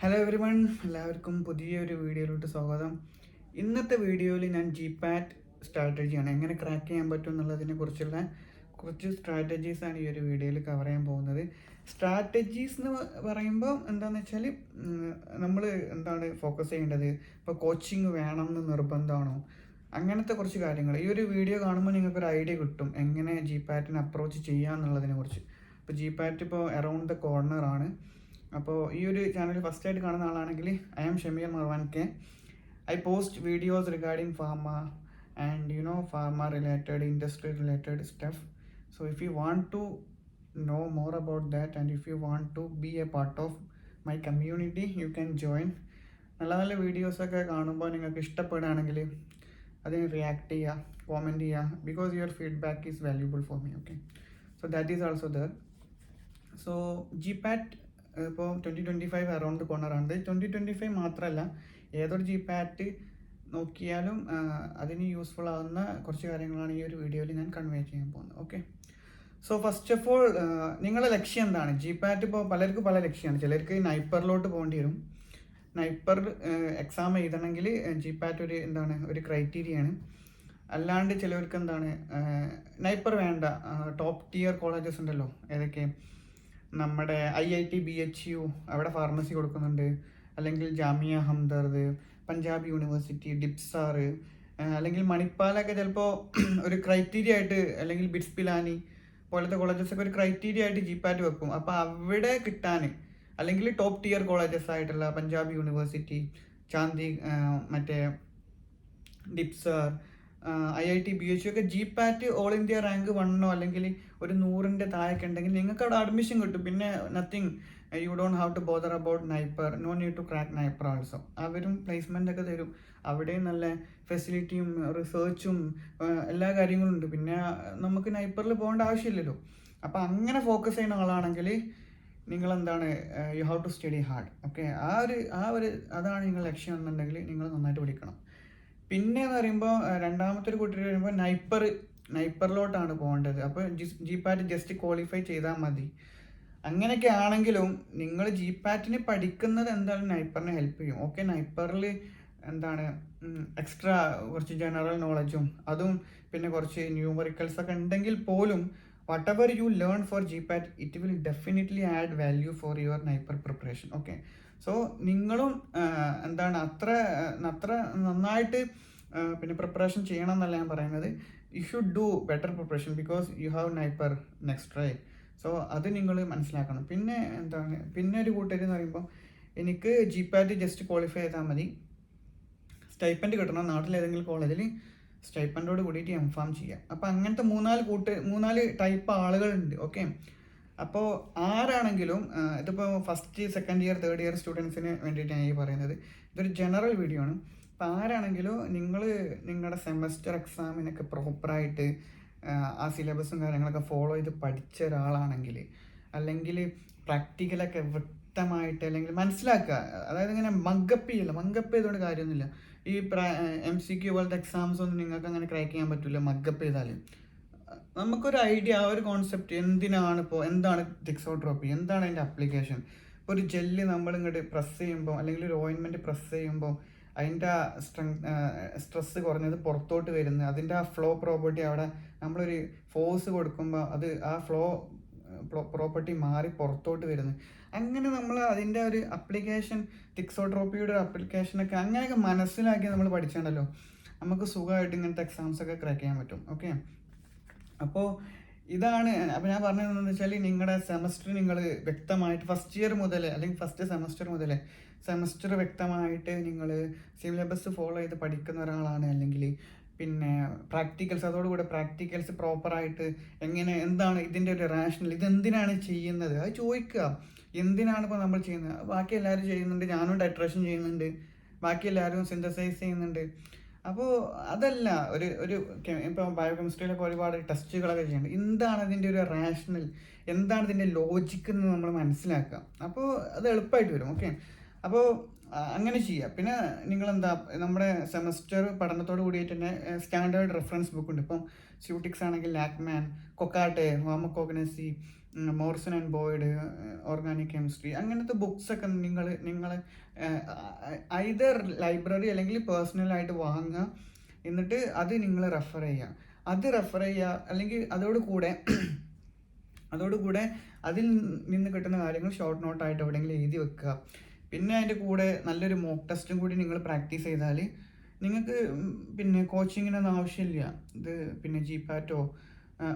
Hello every one, എല്ലാവർക്കും പുതിയൊരു വീഡിയോയിലോട്ട് സ്വാഗതം. ഇന്നത്തെ വീഡിയോയിൽ ഞാൻ GPAT സ്ട്രാറ്റജിയാണ് എങ്ങനെ ക്രാക്ക് ചെയ്യാൻ പറ്റും എന്നുള്ളതിനെ കുറിച്ചുള്ള കുറച്ച് സ്ട്രാറ്റജീസാണ് ഈ ഒരു വീഡിയോയിൽ കവർ ചെയ്യാൻ പോകുന്നത്. സ്ട്രാറ്റജീസ് എന്ന് പറയുമ്പോൾ എന്താണെന്ന് വെച്ചാൽ നമ്മൾ എന്താണ് ഫോക്കസ് ചെയ്യേണ്ടത്, ഇപ്പോൾ കോച്ചിങ് വേണം എന്ന് നിർബന്ധമാണോ, അങ്ങനത്തെ കുറച്ച് കാര്യങ്ങൾ ഈ ഒരു വീഡിയോ കാണുമ്പോൾ നിങ്ങൾക്കൊരു ഐഡിയ കിട്ടും എങ്ങനെ GPATനെ അപ്രോച്ച് ചെയ്യാമെന്നുള്ളതിനെ കുറിച്ച്. ഇപ്പോൾ GPAT ഇപ്പോൾ അറൗണ്ട് ദ കോർണറാണ്. അപ്പോൾ ഈ ഒരു ചാനൽ ഫസ്റ്റ് ആയിട്ട് കാണുന്ന ആളാണെങ്കിൽ I am Shameer Marwan K. I post videos regarding pharma and pharma related industry related stuff. So if you want to know more about that and if you want to be a part of my community you can join. നല്ല നല്ല വീഡിയോസൊക്കെ കാണുമ്പോൾ നിങ്ങൾക്ക് ഇഷ്ടപ്പെടുകയാണെങ്കിൽ അതിന് react ചെയ്യുക, comment ചെയ്യുക, because your feedback is valuable for me. Okay, so that is also there. So GPAT ഇപ്പോൾ 2025 അറൗണ്ട് കോർണറാണ്. 2025 മാത്രമല്ല, ഏതൊരു GPAT നോക്കിയാലും അതിന് യൂസ്ഫുൾ ആവുന്ന കുറച്ച് കാര്യങ്ങളാണ് ഈ ഒരു വീഡിയോയിൽ ഞാൻ കൺവേ ചെയ്യാൻ പോകുന്നത്. Okay, so first of all നിങ്ങളുടെ ലക്ഷ്യം എന്താണ്? GPAT ഇപ്പോൾ പലർക്കും പല ലക്ഷ്യമാണ്. ചിലർക്ക് നൈപ്പറിലോട്ട് പോകേണ്ടി വരും. നൈപ്പർ എക്സാം എഴുതണമെങ്കിൽ GPAT ഒരു ക്രൈറ്റീരിയയാണ്. അല്ലാണ്ട് ചിലവർക്ക് നൈപ്പർ വേണ്ട, ടോപ്പ് ടിയർ കോളേജസ് ഉണ്ടല്ലോ, ഏതൊക്കെ നമ്മുടെ IIT BHU അവിടെ ഫാർമസി കൊടുക്കുന്നുണ്ട്, അല്ലെങ്കിൽ ജാമിയ ഹംദർദ്, പഞ്ചാബ് യൂണിവേഴ്സിറ്റി, ഡിപ്സാർ, അല്ലെങ്കിൽ മണിപ്പാലൊക്കെ ചിലപ്പോൾ ഒരു ക്രൈറ്റീരിയ ആയിട്ട്, അല്ലെങ്കിൽ ബിറ്റ്സ് പിലാനി പോലത്തെ കോളേജസൊക്കെ ഒരു ക്രൈറ്റീരിയ ആയിട്ട് GPAT വെക്കും. അപ്പോൾ അവിടെ കിട്ടാൻ, അല്ലെങ്കിൽ ടോപ്പ് ടിയർ കോളേജസ് ആയിട്ടുള്ള പഞ്ചാബ് യൂണിവേഴ്സിറ്റി, ചാന്ദി, മറ്റേ ഡിപ്സാർ, IIT BHU ഒക്കെ GPAT ഓൾ ഇന്ത്യ റാങ്ക് 1 അല്ലെങ്കിൽ ഒരു 100ന്റെ താഴേക്ക് ഉണ്ടെങ്കിൽ നിങ്ങൾക്ക് അവിടെ അഡ്മിഷൻ കിട്ടും. പിന്നെ nothing, you don't have to bother about NIPER, no need to crack NIPER also. അവരും പ്ലേസ്മെൻ്റ് ഒക്കെ തരും. അവിടെയും നല്ല ഫെസിലിറ്റിയും റിസർച്ചും എല്ലാ കാര്യങ്ങളും ഉണ്ട്. പിന്നെ നമുക്ക് നൈപ്പറിൽ പോകേണ്ട ആവശ്യമില്ലല്ലോ. അപ്പോൾ അങ്ങനെ ഫോക്കസ് ചെയ്യുന്ന ആളാണെങ്കിൽ നിങ്ങൾ you have to study hard. Okay, അതാണ് നിങ്ങളുടെ ലക്ഷ്യം എന്നുണ്ടെങ്കിൽ നിങ്ങൾ നന്നായിട്ട് പഠിക്കണം. പിന്നെ എന്ന് പറയുമ്പോൾ രണ്ടാമത്തെ ഒരു കൂട്ടർ വരുമ്പോൾ നൈപ്പറിലോട്ടാണ് പോകേണ്ടത്. അപ്പോൾ GPAT ജസ്റ്റ് ക്വാളിഫൈ ചെയ്താൽ മതി. അങ്ങനെയൊക്കെ ആണെങ്കിലും നിങ്ങൾ GPATന് പഠിക്കുന്നത് എന്തായാലും നൈപ്പറിനെ ഹെൽപ്പ് ചെയ്യും. ഓക്കെ, നൈപ്പറിൽ എക്സ്ട്രാ കുറച്ച് ജനറൽ നോളജും അതും പിന്നെ കുറച്ച് ന്യൂമറിക്കൽസ് ഒക്കെ ഉണ്ടെങ്കിൽ പോലും whatever you learn for GPAT it will definitely add value for your NIPER preparation. Okay, so നിങ്ങളും അത്ര നന്നായിട്ട് പിന്നെ പ്രിപ്പറേഷൻ ചെയ്യണം എന്നല്ല ഞാൻ പറയുന്നത്. You should do better preparation because you have NIPER next, right? So അത് നിങ്ങൾ മനസ്സിലാക്കണം. പിന്നെ ഒരു കൂട്ടർ എന്ന് പറയുമ്പോൾ എനിക്ക് GPAT ജസ്റ്റ് ക്വാളിഫൈ ചെയ്താൽ മതി, സ്റ്റൈപ്പൻഡ് കിട്ടണം, നാട്ടിലേതെങ്കിലും കോളേജിൽ സ്റ്റൈപ്പൻഡോട് കൂടിയിട്ട് എംഫാം ചെയ്യാം. അപ്പോൾ അങ്ങനത്തെ മൂന്നാല് ടൈപ്പ് ആളുകളുണ്ട്. ഓക്കെ, അപ്പോൾ ആരാണെങ്കിലും ഇതിപ്പോൾ first second year third year സ്റ്റുഡൻസിന് വേണ്ടിയിട്ടാണ് ഈ പറയുന്നത്. ഇതൊരു ജനറൽ വീഡിയോ ആണ്. അപ്പോൾ ആരാണെങ്കിലും നിങ്ങൾ നിങ്ങളുടെ സെമസ്റ്റർ എക്സാമിനൊക്കെ പ്രോപ്പറായിട്ട് ആ സിലബസും കാര്യങ്ങളൊക്കെ ഫോളോ ചെയ്ത് പഠിച്ച ഒരാളാണെങ്കിൽ, അല്ലെങ്കിൽ പ്രാക്ടിക്കലൊക്കെ വ്യക്തമായിട്ട് അല്ലെങ്കിൽ മനസ്സിലാക്കുക, അതായത് ഇങ്ങനെ മങ്കപ്പ് ചെയ്തുകൊണ്ട് കാര്യമൊന്നുമില്ല. ഈ MCQ പോലത്തെ എക്സാംസ് ഒന്നും നിങ്ങൾക്ക് അങ്ങനെ ക്രാക്ക് ചെയ്യാൻ പറ്റില്ല മങ്കപ്പ് ചെയ്താൽ. നമുക്കൊരു ഐഡിയ, ആ ഒരു കോൺസെപ്റ്റ് എന്താണ് തിക്സോട്രോപ്പി, എന്താണ് അതിൻ്റെ അപ്ലിക്കേഷൻ. ഇപ്പോൾ ഒരു ജെല്ല് നമ്മൾ ഇങ്ങോട്ട് പ്രസ് ചെയ്യുമ്പോൾ, അല്ലെങ്കിൽ ഒരു ഓയിൻമെൻറ്റ് പ്രസ് ചെയ്യുമ്പോൾ അതിൻ്റെ സ്ട്രെസ് കുറഞ്ഞത് പുറത്തോട്ട് വരുന്നത്, അതിൻ്റെ ആ ഫ്ലോ പ്രോപ്പർട്ടി അവിടെ നമ്മളൊരു ഫോഴ്സ് കൊടുക്കുമ്പോൾ അത് ആ ഫ്ലോ പ്രോപ്പർട്ടി മാറി പുറത്തോട്ട് വരുന്നത്. അങ്ങനെ നമ്മൾ അതിൻ്റെ ഒരു അപ്ലിക്കേഷൻ, തിക്സോട്രോപ്പിയുടെ അപ്ലിക്കേഷനൊക്കെ അങ്ങനെയൊക്കെ മനസ്സിലാക്കി നമ്മൾ പഠിച്ചിട്ടുണ്ടല്ലോ, നമുക്ക് സുഖമായിട്ട് ഇങ്ങനത്തെ എക്സാംസൊക്കെ ക്രാക്ക് ചെയ്യാൻ പറ്റും. ഓക്കെ, അപ്പോൾ അപ്പോൾ ഞാൻ പറഞ്ഞതെന്ന് വെച്ചാൽ നിങ്ങളുടെ സെമസ്റ്റർ നിങ്ങൾ വ്യക്തമായിട്ട് ഫസ്റ്റ് ഇയർ മുതൽ, അല്ലെങ്കിൽ ഫസ്റ്റ് സെമസ്റ്റർ വ്യക്തമായിട്ട് നിങ്ങൾ സിലബസ് ഫോളോ ചെയ്ത് പഠിക്കുന്ന ഒരാളാണ്, അല്ലെങ്കിൽ പിന്നെ അതോടുകൂടെ പ്രാക്ടിക്കൽസ് പ്രോപ്പറായിട്ട് എന്താണ് ഇതിൻ്റെ ഒരു റാഷണൽ, ഇതെന്തിനാണ് ചെയ്യുന്നത് അത് ചോദിക്കുക. എന്തിനാണ് ഇപ്പോൾ നമ്മൾ ചെയ്യുന്നത്? ബാക്കി എല്ലാവരും ചെയ്യുന്നുണ്ട്, ഞാനും ടൈട്രേഷൻ ചെയ്യുന്നുണ്ട്, ബാക്കി എല്ലാവരും സിന്തസൈസ് ചെയ്യുന്നുണ്ട്. അപ്പോൾ അതല്ല ഇപ്പോൾ ബയോകെമിസ്ട്രിയിലൊക്കെ ഒരുപാട് ടെസ്റ്റുകളൊക്കെ ചെയ്യുന്നുണ്ട്. എന്താണ് ഇതിൻ്റെ ഒരു റാഷണൽ, എന്താണ് ഇതിൻ്റെ ലോജിക്ക് എന്ന് നമ്മൾ മനസ്സിലാക്കുക. അപ്പോൾ അത് എളുപ്പമായിട്ട് വരും. ഓക്കെ, അപ്പോൾ അങ്ങനെ ചെയ്യുക. പിന്നെ നമ്മുടെ സെമസ്റ്റർ പഠനത്തോട് കൂടിയിട്ട് തന്നെ സ്റ്റാൻഡേർഡ് റെഫറൻസ് ബുക്ക് ഉണ്ട്. ഇപ്പം സ്യൂട്ടിക്സ് ആണെങ്കിൽ Lachman, Kokate, pharmacognosy, Morrison and Boyd, organic chemistry, അങ്ങനത്തെ ബുക്സൊക്കെ നിങ്ങൾ ഐദർ ലൈബ്രറി അല്ലെങ്കിൽ പേഴ്സണലായിട്ട് വാങ്ങുക. എന്നിട്ട് അത് നിങ്ങൾ റെഫർ ചെയ്യുക. അല്ലെങ്കിൽ അതോടുകൂടെ അതിൽ നിന്ന് കിട്ടുന്ന കാര്യങ്ങൾ ഷോർട്ട് നോട്ടായിട്ട് എവിടെയെങ്കിലും എഴുതി വെക്കുക. പിന്നെ അതിൻ്റെ കൂടെ നല്ലൊരു മോക്ക് ടെസ്റ്റും കൂടി നിങ്ങൾ പ്രാക്ടീസ് ചെയ്താൽ നിങ്ങൾക്ക് പിന്നെ കോച്ചിങ്ങിനൊന്നും ആവശ്യമില്ല. ഇത് പിന്നെ GPAT-ഓ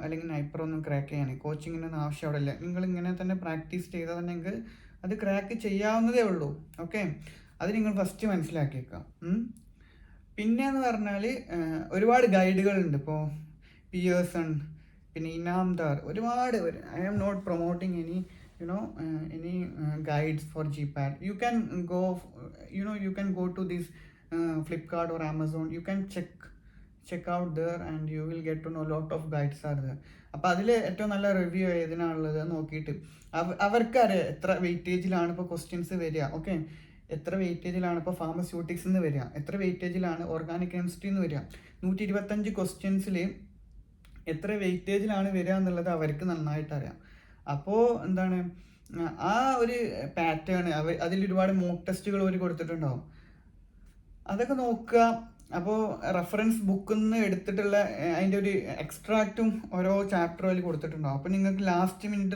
അല്ലെങ്കിൽ നൈപ്പറോ ഒന്നും ക്രാക്ക് ചെയ്യാൻ കോച്ചിങ്ങിനൊന്നും ആവശ്യം അവിടെ ഇല്ല. നിങ്ങൾ ഇങ്ങനെ തന്നെ പ്രാക്ടീസ് ചെയ്താൽ അത് ക്രാക്ക് ചെയ്യാവുന്നതേ ഉള്ളൂ. ഓക്കെ, അത് നിങ്ങൾ ഫസ്റ്റ് മനസ്സിലാക്കിയേക്കാം. പിന്നെ എന്ന് പറഞ്ഞാൽ ഒരുപാട് ഗൈഡുകളുണ്ട്. ഇപ്പോൾ പിയേഴ്സൺ, പിന്നെ ഇനാംദാർ, ഒരുപാട്. I am not promoting any guides for GPAT. You can go to this Flipkart or Amazon. You can check out there and you will get to know lot of guides are there. അപ്പോൾ അതിൽ ഏറ്റവും നല്ല review ഏതിനാണുള്ളത് നോക്കിയിട്ട് അവർക്കറിയാം എത്ര വെയിറ്റേജിലാണ് ഇപ്പോൾ questions വരിക. Okay, എത്ര വെയിറ്റേജിലാണ് ഇപ്പോൾ ഫാർമസ്യൂട്ടിക്സ് എന്ന് വരിക, എത്ര വെയിറ്റേജിലാണ് ഓർഗാനിക് കെമിസ്ട്രി എന്ന് വരിക. 125 ക്വസ്റ്റ്യൻസിൽ എത്ര വെയിറ്റേജിലാണ് വരിക എന്നുള്ളത് അവർക്ക് നന്നായിട്ട് അറിയാം. അപ്പോൾ എന്താണ് ആ ഒരു പാറ്റേൺ അതിലൊരുപാട് മോക്ക് ടെസ്റ്റുകൾ അവർ കൊടുത്തിട്ടുണ്ടാവും. അതൊക്കെ നോക്കുക. അപ്പോൾ റെഫറൻസ് ബുക്കിൽ നിന്ന് എടുത്തിട്ടുള്ള അതിൻ്റെ ഒരു എക്സ്ട്രാക്റ്റും ഓരോ ചാപ്റ്ററും അതിൽ കൊടുത്തിട്ടുണ്ടാവും. അപ്പോൾ നിങ്ങൾക്ക് ലാസ്റ്റ് മിനിറ്റ്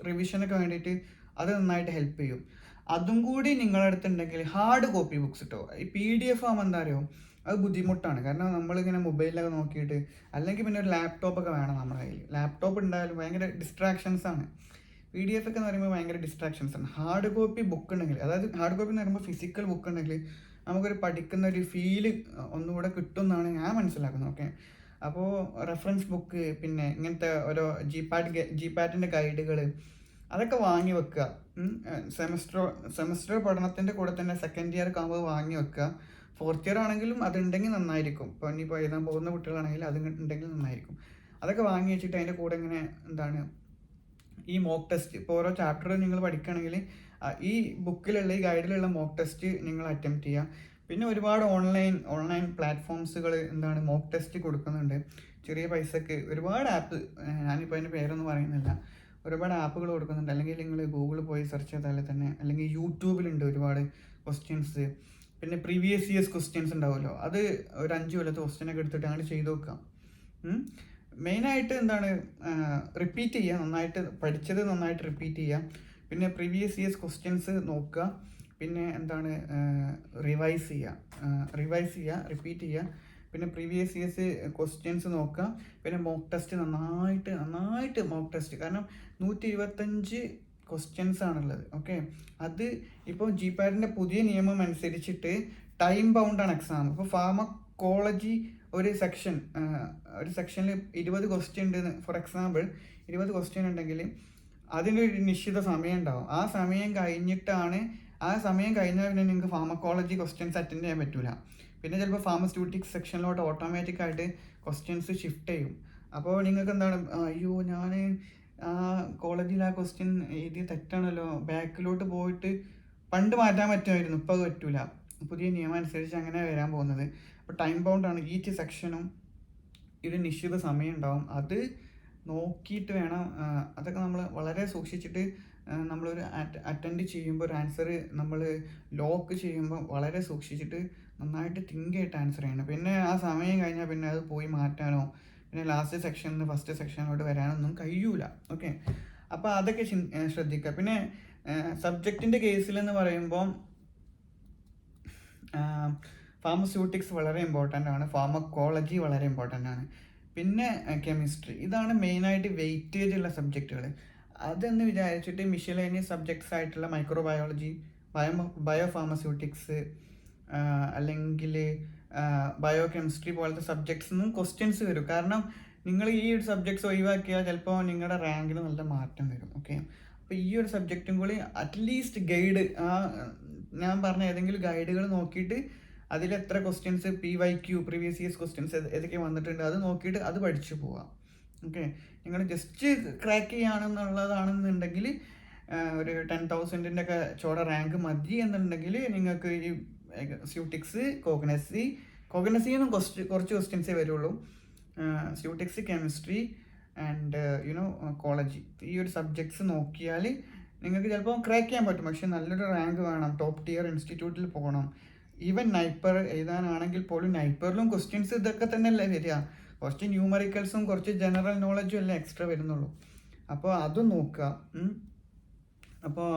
റിവിഷനൊക്കെ വേണ്ടിയിട്ട് അത് നന്നായിട്ട് ഹെൽപ്പ് ചെയ്യും. അതും കൂടി നിങ്ങളുടെ അടുത്തുണ്ടെങ്കിൽ ഹാർഡ് കോപ്പി ബുക്സ് കിട്ടും. ഈ PDF ആകുമ്പോൾ എന്താ അറിയോ, അത് ബുദ്ധിമുട്ടാണ്. കാരണം നമ്മളിങ്ങനെ മൊബൈലിലൊക്കെ നോക്കിയിട്ട്, അല്ലെങ്കിൽ പിന്നെ ഒരു ലാപ്ടോപ്പൊക്കെ വേണം നമ്മുടെ കയ്യിൽ. ലാപ്ടോപ്പ് ഉണ്ടായാലും ഭയങ്കര ഡിസ്ട്രാക്ഷൻസ് ആണ്. PDF ഒക്കെ എന്ന് പറയുമ്പോൾ ഭയങ്കര ഡിസ്ട്രാക്ഷൻസ് ആണ്. ഹാർഡ് കോപ്പി ബുക്ക് ഉണ്ടെങ്കിൽ, അതായത് ഹാർഡ് കോപ്പി എന്ന് പറയുമ്പോൾ ഫിസിക്കൽ ബുക്ക് ഉണ്ടെങ്കിൽ നമുക്കൊരു പഠിക്കുന്ന ഒരു ഫീല് ഒന്നുകൂടെ കിട്ടും എന്നാണ് ഞാൻ മനസ്സിലാക്കുന്നത്. ഓക്കെ, അപ്പോൾ റെഫറൻസ് ബുക്ക്, പിന്നെ ഇങ്ങനത്തെ ഓരോ GPAT-ൻ്റെ ഗൈഡുകൾ അതൊക്കെ വാങ്ങി വെക്കുക. സെമസ്റ്റർ പഠനത്തിൻ്റെ കൂടെ തന്നെ സെക്കൻഡ് ഇയർ ആകുമ്പോൾ വാങ്ങി വെക്കുക. ഫോർത്ത് ഇയർ ആണെങ്കിലും അതുണ്ടെങ്കിൽ നന്നായിരിക്കും. ഇപ്പോൾ ഇനിയിപ്പോൾ എഴുതാൻ പോകുന്ന കുട്ടികളാണെങ്കിൽ അത് ഉണ്ടെങ്കിൽ നന്നായിരിക്കും. അതൊക്കെ വാങ്ങി വെച്ചിട്ട് അതിൻ്റെ കൂടെ ഇങ്ങനെ ഈ മോക്ക് ടെസ്റ്റ്, ഇപ്പോൾ ഓരോ ചാപ്റ്റർ നിങ്ങൾ പഠിക്കുകയാണെങ്കിൽ ഈ ബുക്കിലുള്ള ഈ ഗൈഡിലുള്ള മോക്ക് ടെസ്റ്റ് നിങ്ങൾ അറ്റംപ്റ്റ് ചെയ്യുക. പിന്നെ ഒരുപാട് ഓൺലൈൻ പ്ലാറ്റ്ഫോംസുകൾ മോക്ക് ടെസ്റ്റ് കൊടുക്കുന്നുണ്ട് ചെറിയ പൈസക്ക്. ഒരുപാട് ആപ്പ്, ഞാനിപ്പോൾ അതിൻ്റെ പേരൊന്നും പറയുന്നില്ല, ഒരുപാട് ആപ്പുകൾ കൊടുക്കുന്നുണ്ട്. അല്ലെങ്കിൽ നിങ്ങൾ ഗൂഗിളിൽ പോയി സെർച്ച് ചെയ്താൽ തന്നെ, അല്ലെങ്കിൽ യൂട്യൂബിലുണ്ട് ഒരുപാട് ക്വസ്റ്റ്യൻസ്. പിന്നെ പ്രീവിയസ് ഇയേഴ്സ് ക്വസ്റ്റ്യൻസ് ഉണ്ടാവുമല്ലോ, അത് ഒരു 5 കൊല്ലത്തെ ക്വസ്റ്റ്യനൊക്കെ എടുത്തിട്ട് അങ്ങനെ ചെയ്ത് നോക്കാം. മെയിനായിട്ട് റിപ്പീറ്റ് ചെയ്യുക, നന്നായിട്ട് പഠിച്ചത് നന്നായിട്ട് റിപ്പീറ്റ് ചെയ്യുക. പിന്നെ പ്രീവിയസ് ഇയേഴ്സ് ക്വസ്റ്റ്യൻസ് നോക്കുക. പിന്നെ റിവൈസ് ചെയ്യുക, റിപ്പീറ്റ് ചെയ്യുക. പിന്നെ പ്രീവിയസ് ഇയേഴ്സ് ക്വസ്റ്റ്യൻസ് നോക്കുക. പിന്നെ മോക്ക് ടെസ്റ്റ് നന്നായിട്ട് മോക്ക് ടെസ്റ്റ്. കാരണം 125 ക്വസ്റ്റ്യൻസ് ആണുള്ളത്. ഓക്കെ, അത് ഇപ്പോൾ GPAT-ൻ്റെ പുതിയ നിയമം അനുസരിച്ചിട്ട് ടൈം ബൗണ്ടാണ് എക്സാം. ഇപ്പോൾ ഫാർമക്കോളജി ഒരു സെക്ഷനിൽ 20 ക്വസ്റ്റ്യൻ ഉണ്ട്. ഫോർ എക്സാമ്പിൾ 20 ക്വസ്റ്റ്യൻ ഉണ്ടെങ്കിൽ അതിനൊരു നിശ്ചിത സമയം ഉണ്ടാവും. ആ സമയം കഴിഞ്ഞാൽ പിന്നെ നിങ്ങൾക്ക് ഫാർമക്കോളജി ക്വസ്റ്റ്യൻസ് അറ്റൻഡ് ചെയ്യാൻ പറ്റില്ല. പിന്നെ ചിലപ്പോൾ ഫാർമസ്യൂട്ടിക്സ് സെക്ഷനിലോട്ട് ഓട്ടോമാറ്റിക്കായിട്ട് ക്വസ്റ്റ്യൻസ് ഷിഫ്റ്റ് ചെയ്യും. അപ്പോൾ നിങ്ങൾക്ക് അയ്യോ ഞാൻ കോളേജിൽ ആ ക്വസ്റ്റ്യൻ എഴുതി തെറ്റാണല്ലോ, ബാക്കിലോട്ട് പോയിട്ട് പണ്ട് മാറ്റാൻ പറ്റുമായിരുന്നു, ഇപ്പോൾ അത് പറ്റില്ല. പുതിയ നിയമം അനുസരിച്ച് അങ്ങനെ വരാൻ പോകുന്നത്. അപ്പോൾ ടൈം ബൗണ്ടാണ്. ഈച്ച് സെക്ഷനും ഒരു നിശ്ചിത സമയം ഉണ്ടാവും. അത് നോക്കിയിട്ട് വേണം. അതൊക്കെ നമ്മൾ വളരെ സൂക്ഷിച്ചിട്ട് നമ്മളൊരു അറ്റൻഡ് ചെയ്യുമ്പോൾ ഒരു ആൻസർ നമ്മൾ ലോക്ക് ചെയ്യുമ്പോൾ വളരെ സൂക്ഷിച്ചിട്ട് നന്നായിട്ട് തിങ്ക് ചെയ്തിട്ട് ആൻസർ ചെയ്യണം. പിന്നെ ആ സമയം കഴിഞ്ഞാൽ പിന്നെ അത് പോയി മാറ്റാനോ പിന്നെ ലാസ്റ്റ് സെക്ഷനിൽ നിന്ന് ഫസ്റ്റ് സെക്ഷനിലോട്ട് വരാനൊന്നും കഴിയൂല. ഓക്കെ, അപ്പോൾ അതൊക്കെ ശ്രദ്ധിക്കുക. പിന്നെ സബ്ജക്റ്റിൻ്റെ കേസിലെന്ന് പറയുമ്പോൾ ഫാർമസ്യൂട്ടിക്സ് വളരെ ഇമ്പോർട്ടൻ്റ് ആണ്, ഫാർമക്കോളജി വളരെ ഇമ്പോർട്ടൻ്റ് ആണ്, പിന്നെ കെമിസ്ട്രി. ഇതാണ് മെയിനായിട്ട് വെയിറ്റേജ് ഉള്ള സബ്ജക്റ്റുകൾ. അതെന്ന് വിചാരിച്ചിട്ട് മിഷലേനിയസ് സബ്ജക്ട്സ് ആയിട്ടുള്ള മൈക്രോബയോളജി, ബയോ ഫാർമസ്യൂട്ടിക്സ് അല്ലെങ്കിൽ ബയോ കെമിസ്ട്രി പോലത്തെ സബ്ജക്ട്സിനും ക്വസ്റ്റ്യൻസ് വരും. കാരണം നിങ്ങൾ ഈ ഒരു സബ്ജക്ട്സ് ഒഴിവാക്കിയാൽ ചിലപ്പോൾ നിങ്ങളുടെ റാങ്കിൽ നല്ല മാറ്റം വരും. ഓക്കെ, അപ്പോൾ ഈ ഒരു സബ്ജക്റ്റും കൂടി അറ്റ്ലീസ്റ്റ് ഗൈഡ്, ഞാൻ പറഞ്ഞ ഏതെങ്കിലും ഗൈഡുകൾ നോക്കിയിട്ട് അതിൽ എത്ര questions PYQ previous years questions ഏതൊക്കെ വന്നിട്ടുണ്ട് അത് നോക്കിയിട്ട് അത് പഠിച്ചു പോവാം. ഓക്കെ, നിങ്ങൾ ജസ്റ്റ് ക്രാക്ക് ചെയ്യുകയാണെന്നുള്ളതാണെന്നുണ്ടെങ്കിൽ ഒരു 10,000-ൻ്റെ ഒക്കെ ചോട റാങ്ക് മതി എന്നുണ്ടെങ്കിൽ നിങ്ങൾക്ക് ഈ സ്യൂട്ടിക്സ്, കോഗ്നസിന്നും കുറച്ച് ക്വസ്റ്റ്യൻസേ വരുള്ളൂ. സ്യൂട്ടിക്സ്, കെമിസ്ട്രി, ആൻഡ് കോളേജ്, ഈ ഒരു സബ്ജക്ട്സ് നോക്കിയാൽ നിങ്ങൾക്ക് ചിലപ്പോൾ ക്രാക്ക് ചെയ്യാൻ പറ്റും. പക്ഷെ നല്ലൊരു റാങ്ക് വേണം, ടോപ്പ് ടിയർ ഇൻസ്റ്റിറ്റ്യൂട്ടിൽ പോകണം. ഈവൻ നൈപ്പർ എഴുതാനാണെങ്കിൽ പോലും നൈപ്പറിലും ക്വസ്റ്റ്യൻസ് ഇതൊക്കെ തന്നെയല്ലേ വരിക. കുറച്ച് ന്യൂമറിക്കൽസും കുറച്ച് ജനറൽ നോളജും അല്ലേ എക്സ്ട്രാ വരുന്നുള്ളൂ. അപ്പോൾ അതും നോക്കുക. അപ്പോൾ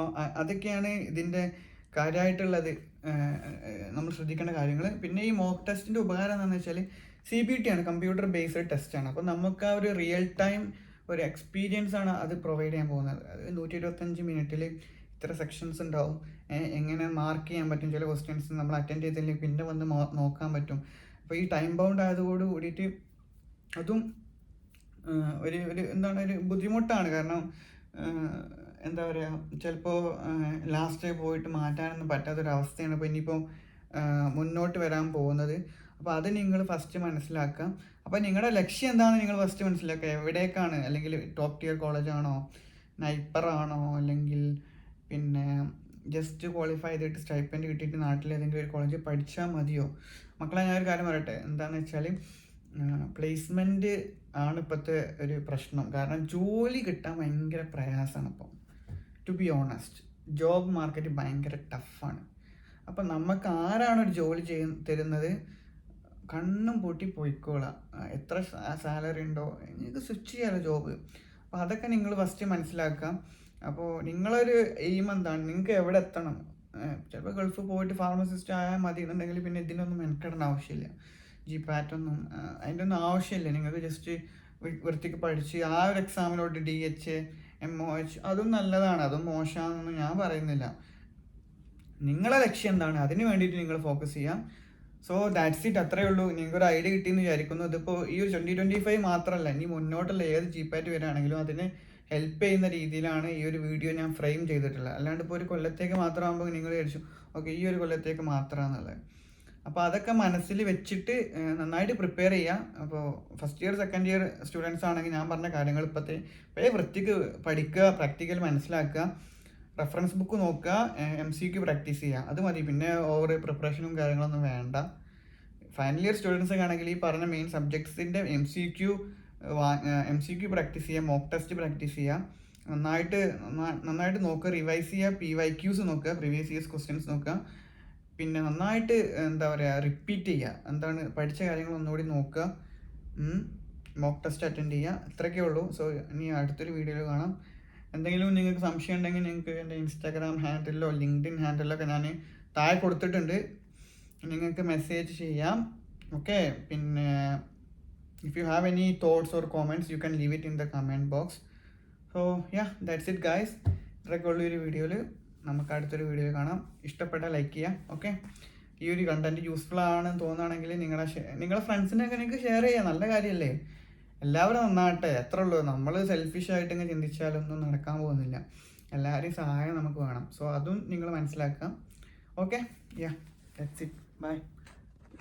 അതൊക്കെയാണ് ഇതിൻ്റെ കാര്യമായിട്ടുള്ളത്, നമ്മൾ ശ്രദ്ധിക്കേണ്ട കാര്യങ്ങൾ. പിന്നെ ഈ മോക്ക് ടെസ്റ്റിൻ്റെ ഉപകാരം എന്താണെന്ന് വെച്ചാൽ CBT ആണ്, കമ്പ്യൂട്ടർ ബേസ്ഡ് ടെസ്റ്റാണ്. അപ്പോൾ നമുക്ക് ആ ഒരു റിയൽ ടൈം ഒരു എക്സ്പീരിയൻസ് ആണ് അത് പ്രൊവൈഡ് ചെയ്യാൻ പോകുന്നത്. അത് 125 മിനിറ്റിൽ ഇത്ര സെക്ഷൻസ് ഉണ്ടാവും, എങ്ങനെ മാർക്ക് ചെയ്യാൻ പറ്റും, ചില ക്വസ്റ്റ്യൻസ് നമ്മൾ അറ്റൻഡ് ചെയ്തില്ലെങ്കിൽ പിന്നെ വന്ന് നോക്കാൻ പറ്റും. അപ്പോൾ ഈ ടൈം ബൗണ്ട് ആയതോട് കൂടിയിട്ട് അതും ഒരു എന്താണ് ഒരു ബുദ്ധിമുട്ടാണ്. കാരണം എന്താ പറയുക, ചിലപ്പോൾ ലാസ്റ്റ് പോയിട്ട് മാറ്റാനൊന്നും പറ്റാത്തൊരവസ്ഥയാണ് ഇപ്പോൾ ഇനിയിപ്പോൾ മുന്നോട്ട് വരാൻ പോകുന്നത്. അപ്പോൾ അത് നിങ്ങൾ ഫസ്റ്റ് മനസ്സിലാക്കുക. അപ്പോൾ നിങ്ങളുടെ ലക്ഷ്യം എന്താണെന്ന് നിങ്ങൾ ഫസ്റ്റ് മനസ്സിലാക്കുക. എവിടേക്കാണ്, അല്ലെങ്കിൽ ടോപ്പ് ടിയർ കോളേജാണോ, നൈപ്പറാണോ, അല്ലെങ്കിൽ പിന്നെ ജസ്റ്റ് ക്വാളിഫൈ ചെയ്തിട്ട് സ്റ്റൈപ്പൻഡ് കിട്ടിയിട്ട് നാട്ടിൽ ഏതെങ്കിലും ഒരു കോളേജ് പഠിച്ചാൽ മതിയോ? മക്കളെ, ഞാനൊരു കാര്യം പറയട്ടെ. എന്താണെന്ന് വെച്ചാൽ പ്ലേസ്മെൻറ്റ് ആണ് ഇപ്പോഴത്തെ ഒരു പ്രശ്നം. കാരണം ജോലി കിട്ടാൻ ഭയങ്കര പ്രയാസമാണ് ഇപ്പോൾ. To be honest, job market ഭയങ്കര ടഫാണ്. അപ്പം നമുക്ക് ആരാണ് ഒരു ജോലി തരുന്നത്, കണ്ണും പൂട്ടി പോയിക്കോളാം. എത്ര സാലറി ഉണ്ടോ നിങ്ങൾക്ക് സ്വിച്ച് ചെയ്യാമല്ലോ ജോബ്. അപ്പോൾ അതൊക്കെ നിങ്ങൾ ഫസ്റ്റ് മനസ്സിലാക്കാം. അപ്പോൾ നിങ്ങളൊരു എയിം എന്താണ്, നിങ്ങൾക്ക് എവിടെ എത്തണം. ചിലപ്പോൾ ഗൾഫ് പോയിട്ട് ഫാർമസിസ്റ്റ് ആയാൽ മതി എന്നുണ്ടെങ്കിൽ പിന്നെ ഇതിനൊന്നും മെനക്കെടേണ്ട ആവശ്യമില്ല. GPAT ഒന്നും അതിൻ്റെ ഒന്നും ആവശ്യമില്ല. നിങ്ങൾക്ക് ജസ്റ്റ് വൃത്തിക്ക് പഠിച്ച് ആ ഒരു എക്സാമിലോട്ട് DH MOH അതും നല്ലതാണ്, അതും മോശമാണെന്നൊന്നും ഞാൻ പറയുന്നില്ല. നിങ്ങളെ ലക്ഷ്യം എന്താണ്, അതിന് വേണ്ടിയിട്ട് നിങ്ങൾ ഫോക്കസ് ചെയ്യാം. സോ ദാറ്റ്സ് ഇറ്റ്, അത്രയേ ഉള്ളൂ. നിങ്ങൾക്കൊരു ഐഡിയ കിട്ടിയെന്ന് വിചാരിക്കുന്നു. ഇതിപ്പോൾ ഈ ഒരു 2025 മാത്രമല്ല, ഇനി മുന്നോട്ടുള്ള ഏത് GPAT വരികയാണെങ്കിലും അതിന് ഹെൽപ്പ് ചെയ്യുന്ന രീതിയിലാണ് ഈ ഒരു വീഡിയോ ഞാൻ ഫ്രെയിം ചെയ്തിട്ടുള്ളത്. അല്ലാണ്ട് ഇപ്പോൾ ഒരു കൊല്ലത്തേക്ക് മാത്രമാകുമ്പോൾ നിങ്ങൾ വിചാരിച്ചു ഓക്കെ ഈ ഒരു കൊല്ലത്തേക്ക് മാത്രമാണെന്നുള്ളത്. അപ്പോൾ അതൊക്കെ മനസ്സിൽ വെച്ചിട്ട് നന്നായിട്ട് പ്രിപ്പയർ ചെയ്യുക. അപ്പോൾ first year second year students ആണെങ്കിൽ ഞാൻ പറഞ്ഞ കാര്യങ്ങൾ ഇപ്പോഴത്തെ വൃത്തിക്ക് പഠിക്കുക, പ്രാക്ടിക്കൽ മനസ്സിലാക്കുക, റെഫറൻസ് ബുക്ക് നോക്കുക, MCQ പ്രാക്ടീസ് ചെയ്യുക, അത് മതി. പിന്നെ ഓവർ പ്രിപ്പറേഷനും കാര്യങ്ങളൊന്നും വേണ്ട. ഫൈനൽ ഇയർ സ്റ്റുഡൻസൊക്കെ ആണെങ്കിൽ ഈ പറഞ്ഞ മെയിൻ സബ്ജക്ട്സിൻ്റെ MCQ പ്രാക്ടീസ് ചെയ്യുക, മോക്ക് ടെസ്റ്റ് പ്രാക്ടീസ് ചെയ്യുക, നന്നായിട്ട് നോക്കുക, റിവൈസ് ചെയ്യുക, PYQs നോക്കുക, പ്രീവിയസ് ഇയേഴ്സ് ക്വസ്റ്റ്യൻസ് നോക്കുക, പിന്നെ നന്നായിട്ട് എന്താ പറയുക റിപ്പീറ്റ് ചെയ്യുക, എന്താണ് പഠിച്ച കാര്യങ്ങൾ ഒന്നുകൂടി നോക്കുക, മോക്ക് ടെസ്റ്റ് അറ്റൻഡ് ചെയ്യുക. ഇത്രയൊക്കെ ഉള്ളൂ. സോ ഇനി അടുത്തൊരു വീഡിയോയിൽ കാണാം. എന്തെങ്കിലും നിങ്ങൾക്ക് സംശയം ഉണ്ടെങ്കിൽ നിങ്ങൾക്ക് എൻ്റെ ഇൻസ്റ്റാഗ്രാം ഹാൻഡിലോ LinkedIn ഹാൻഡിലോ ഒക്കെ ഞാൻ താഴെ കൊടുത്തിട്ടുണ്ട്, നിങ്ങൾക്ക് മെസ്സേജ് ചെയ്യാം. ഓക്കെ, പിന്നെ if you have any thoughts or comments you can leave it in the comment box. So that's it guys. ഇത്രയൊക്കെ ഉള്ളൊരു വീഡിയോയിൽ നമുക്ക് അടുത്തൊരു വീഡിയോ കാണാം. ഇഷ്ടപ്പെട്ടാൽ ലൈക്ക് ചെയ്യാം. ഓക്കെ, ഈ ഒരു കണ്ടൻറ്റ് യൂസ്ഫുൾ ആണെന്ന് തോന്നുകയാണെങ്കിൽ നിങ്ങളെ ഫ്രണ്ട്സിനൊക്കെ നിങ്ങൾക്ക് ഷെയർ ചെയ്യാം. നല്ല കാര്യമല്ലേ, എല്ലാവരും നന്നാകട്ടെ, എത്ര ഉള്ളൂ. നമ്മൾ സെൽഫിഷായിട്ട് ഇങ്ങനെ ചിന്തിച്ചാലൊന്നും നടക്കാൻ പോകുന്നില്ല. എല്ലാവരെയും സഹായം നമുക്ക് വേണം. സോ അതും നിങ്ങൾ മനസ്സിലാക്കാം. Okay, that's it. ബൈ.